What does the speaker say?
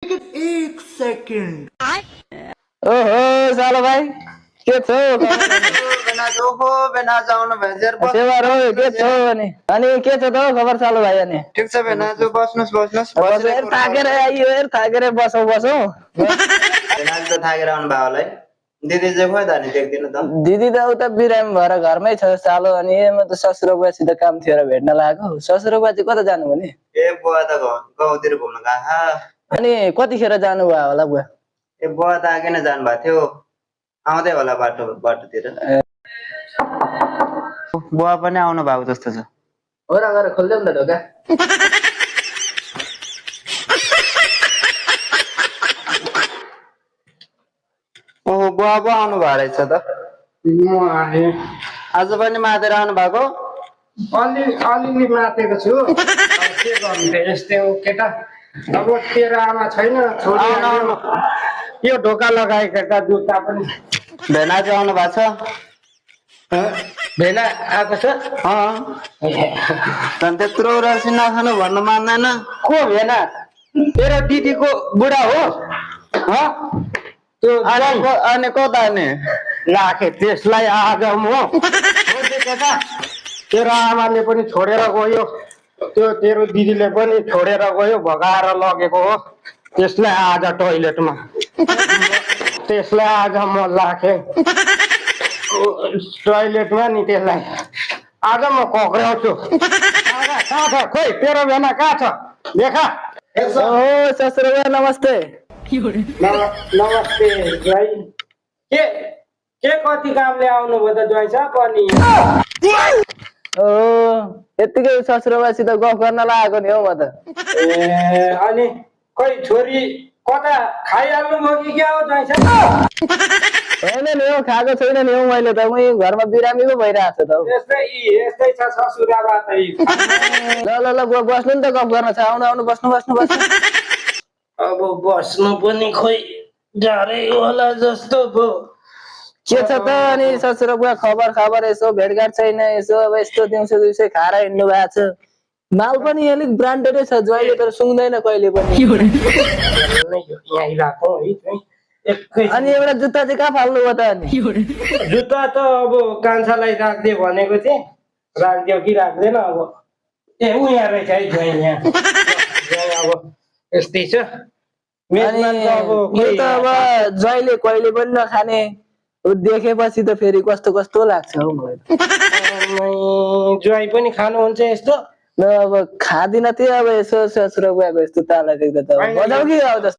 एक सेकंड। ओहो सालो भाइ के छौ बेना जाउन भेजेर सेवा रो के छौ अनि के छ त खबर सालो भाइ अनि ठीक छ बेनाजु बस्नुस् बसेर थाकेर आइयो हेर थाकेर बसौ बेनाजु त थाकेर आउनु भयो होला है दिदी चाहिँ खोइ त नि देख्दिन त दिदी त उता बिरामी भएर घरमै छ सालो अनि म त ससुराबासित काम थियो र भेट्न लागेको ससुराबा चाहिँ कता जानु भने ए बुवा त गाउँतिर घुम्न गएको अनि कतिखेर जानु भयो होला बुवा ए बुवा त अघि नै जानु भएको थियो आउँदै होला बाटोतिर बुवा पनि आउनु भएको जस्तो छ हो र गएर खोल्देऊ न ढोका ओहो बुवा पो आउनु भएको रहेछ त म आए आज पनि मातेर आउनु भएको अलिअलि मातेको छु अब के गर्नु त यस्तै हो केटा अब तेरो आमा छैन छोरी आउनु यो ढोका लगाएका जुत्ता पनि भेनाजु आउनु भएको छ भेना आएको छ झन् त्यत्रो रसी नखानु भन्नु मान्दैन को भेना तेरो दिदीको बुढा हो त्यो अनि कता नि राखे त्यसलाई आज म केटा तेरो आमाले पनि छोडेर गयो त्यो तेरो दिदीले पनि छोडेर गयो भगाएर लगेको हो त्यसलाई आज टोइलेटमा त्यसलाई आज म राखेँ टोइलेटमा नि त्यसलाई आज म कक्राउँछु कहाँ छ खोइ तेरो भेना कहाँ छ देखा ओ ससुरा नमस्ते नमस्ते ज्वाइ के कति कामले आउनुभयो त ज्वाइ साहब अनि ओ यतिकै ससुराबासित गफ गर्न लागेको नि हौ म त ए अनि खोइ छोरी कता खाइहाल्नु भयो कि क्या हो ज्वाइ साहब होइन नि हौ खाएको छैन नि हौ मैले त उही घरमा बिरामी पो भइरहेको छ त यस्तै छ ससुराबा त ल बुवा बस्नु नि त गफ गर्न छ आउनु बस्नु अब बस्नु पनि खोइ गाह्रै होला जस्तो भयो के छ त अनि ससुरा बुवा खबर यसो भेटघाट छैन यसो अब यस्तो दिउँसो खाएर हिँड्नु भएको छ माल पनि अलिक ब्रान्डेडै छ ज्वाइले तर सुँग्दैन कहिले पनि अनि एउटा जुत्ता चाहिँ कहाँ फाल्नु भयो त अनि जुत्ता त अब कान्छालाई राख्दे भनेको थिएँ राखिदियो कि राख्दैन अब ए उहाँ रहेछ है ज्वाइ यहाँ अब यस्तै छ यो त अब ज्वाइले कहिले पनि नखाने देखेपछि त फेरि कस्तो लाग्छ हौ मलाई ज्वाइ पनि खानुहुन्छ यस्तो अब खाँदिन त्यो अब यसो ससुरा बुवाको यस्तो ताला देख्दा त बजाउ कि अब